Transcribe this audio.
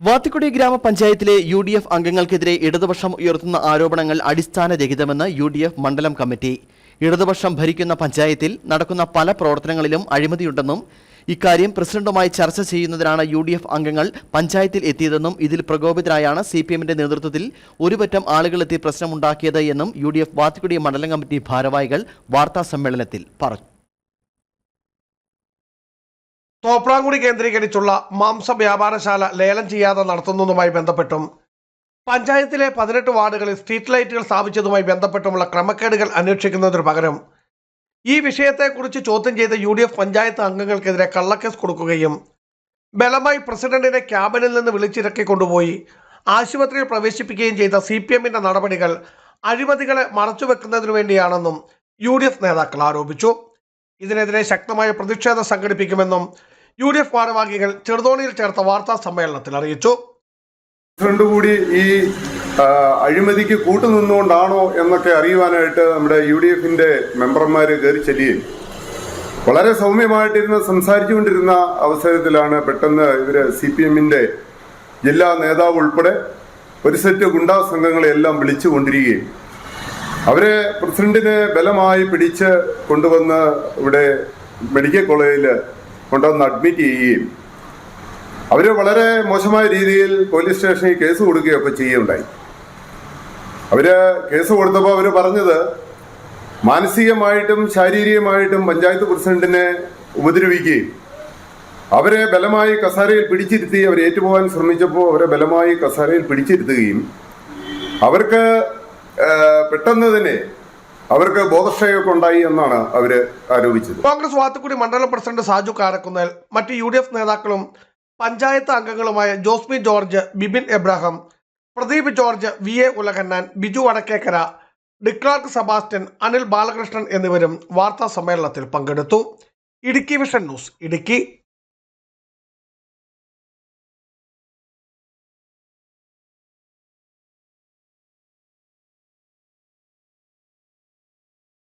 വാത്തിക്കുടി ഗ്രാമപഞ്ചായത്തിലെ UDF അംഗങ്ങൾക്കെതിരെ ഇടതുപക്ഷം ഉയർത്തുന്ന ആരോപണങ്ങൾ അടിസ്ഥാനരഹിതമെന്ന് UDF മണ്ഡലം കമ്മിറ്റി. ഇടതുപക്ഷം ഭരിക്കുന്ന പഞ്ചായത്തിൽ നടക്കുന്ന പല പ്രവർത്തനങ്ങളിലും അഴിമതിയുണ്ടെന്നും ഇക്കാര്യം പ്രസിഡന്റുമായി ചർച്ച ചെയ്യുന്നതിനാണ് UDF അംഗങ്ങൾ പഞ്ചായത്തിൽ എത്തിയതെന്നും ഇതിൽ പ്രകോപിതരായാണ് CPMന്റെ നേതൃത്വത്തിൽ ഒരുപറ്റം ആളുകളെത്തി പ്രശ്നമുണ്ടാക്കിയത് എന്നും UDF വാത്തിക്കുടി മണ്ഡലം കമ്മിറ്റി ഭാരവാഹികൾ വാർത്താസമ്മേളനത്തിൽ പറഞ്ഞു. തോപ്രാംകുടി കേന്ദ്രീകരിച്ചുള്ള മാംസ വ്യാപാരശാല ലേലം ചെയ്യാതെ നടത്തുന്നതുമായി ബന്ധപ്പെട്ടും പഞ്ചായത്തിലെ 18 വാർഡുകളിൽ സ്ട്രീറ്റ് ലൈറ്റുകൾ സ്ഥാപിച്ചതുമായി ബന്ധപ്പെട്ടുമുള്ള ക്രമക്കേടുകൾ അന്വേഷിക്കുന്നതിനു പകരം ഈ വിഷയത്തെക്കുറിച്ച് ചോദ്യം ചെയ്ത UDF പഞ്ചായത്ത് അംഗങ്ങൾക്കെതിരെ കള്ളക്കേസ് കൊടുക്കുകയും ബലമായി പ്രസിഡന്റിനെ ക്യാബിനിൽ നിന്ന് വിളിച്ചിറക്കി കൊണ്ടുപോയി ആശുപത്രിയിൽ പ്രവേശിപ്പിക്കുകയും ചെയ്ത CPMന്റെ നടപടികൾ അഴിമതികളെ മറച്ചുവെക്കുന്നതിനു വേണ്ടിയാണെന്നും UDF നേതാക്കൾ ആരോപിച്ചു. ഇതിനെതിരെ ശക്തമായ പ്രതിഷേധം സംഘടിപ്പിക്കുമെന്നും UDF ഭാരവാഹികൾ ചെറുതോണിയിൽ ചേർത്ത വാർത്താ സമ്മേളനത്തിൽ അറിയിച്ചു. കൂടി ഈ അഴിമതിക്ക് കൂട്ടുനിന്നുകൊണ്ടാണോ എന്നൊക്കെ അറിയുവാനായിട്ട് നമ്മുടെ UDFന്റെ മെമ്പർമാർ കയറി ചെല്ലുകയും വളരെ സൗമ്യമായിട്ടിരുന്ന് സംസാരിച്ചുകൊണ്ടിരുന്ന അവസരത്തിലാണ് പെട്ടെന്ന് ഇവര് CPMന്റെ ജില്ലാ നേതാവ് ഉൾപ്പെടെ ഒരു സെറ്റ് ഗുണ്ടാ സംഘങ്ങളെല്ലാം വിളിച്ചു കൊണ്ടിരിക്കുകയും അവരെ പ്രസിഡന്റിനെ ബലമായി പിടിച്ച് കൊണ്ടുവന്ന് ഇവിടെ മെഡിക്കൽ കോളേജിൽ കൊണ്ടുവന്ന് അഡ്മിറ്റ് ചെയ്യുകയും അവര് വളരെ മോശമായ രീതിയിൽ പോലീസ് സ്റ്റേഷനിൽ കേസ് കൊടുക്കുകയൊക്കെ ചെയ്യുകയുണ്ടായി. അവര് കേസ് കൊടുത്തപ്പോൾ അവര് പറഞ്ഞത് മാനസികമായിട്ടും ശാരീരികമായിട്ടും പഞ്ചായത്ത് പ്രസിഡന്റിനെ ഉപദ്രവിക്കുകയും അവരെ ബലമായി കസാരയിൽ പിടിച്ചിരുത്തി അവർ ഏറ്റുപോകാൻ ശ്രമിച്ചപ്പോൾ അവരെ ബലമായി കസാരയിൽ പിടിച്ചിരുത്തുകയും അവർക്ക് പെട്ടെന്ന് തന്നെ അവർക്ക് ബോധക്ഷയമൊക്കെ ഉണ്ടായി എന്നാണ് അവര് ആരോപിച്ചത്. കോൺഗ്രസ് വാത്തുക്കുടി മണ്ഡലം പ്രസിഡന്റ് സാജു കാരക്കുന്നേൽ, മറ്റ് UDF നേതാക്കളും പഞ്ചായത്ത് അംഗങ്ങളുമായ Josmi George, Bibin Abraham, Pradeep George, VA Ulakannan, Biju Vadakkekara, ഡിക്ലാർക്ക് സെബാസ്റ്റ്യൻ, അനിൽ ബാലകൃഷ്ണൻ എന്നിവരും വാർത്താ സമ്മേളനത്തിൽ പങ്കെടുത്തു. Idukki vision news, Idukki.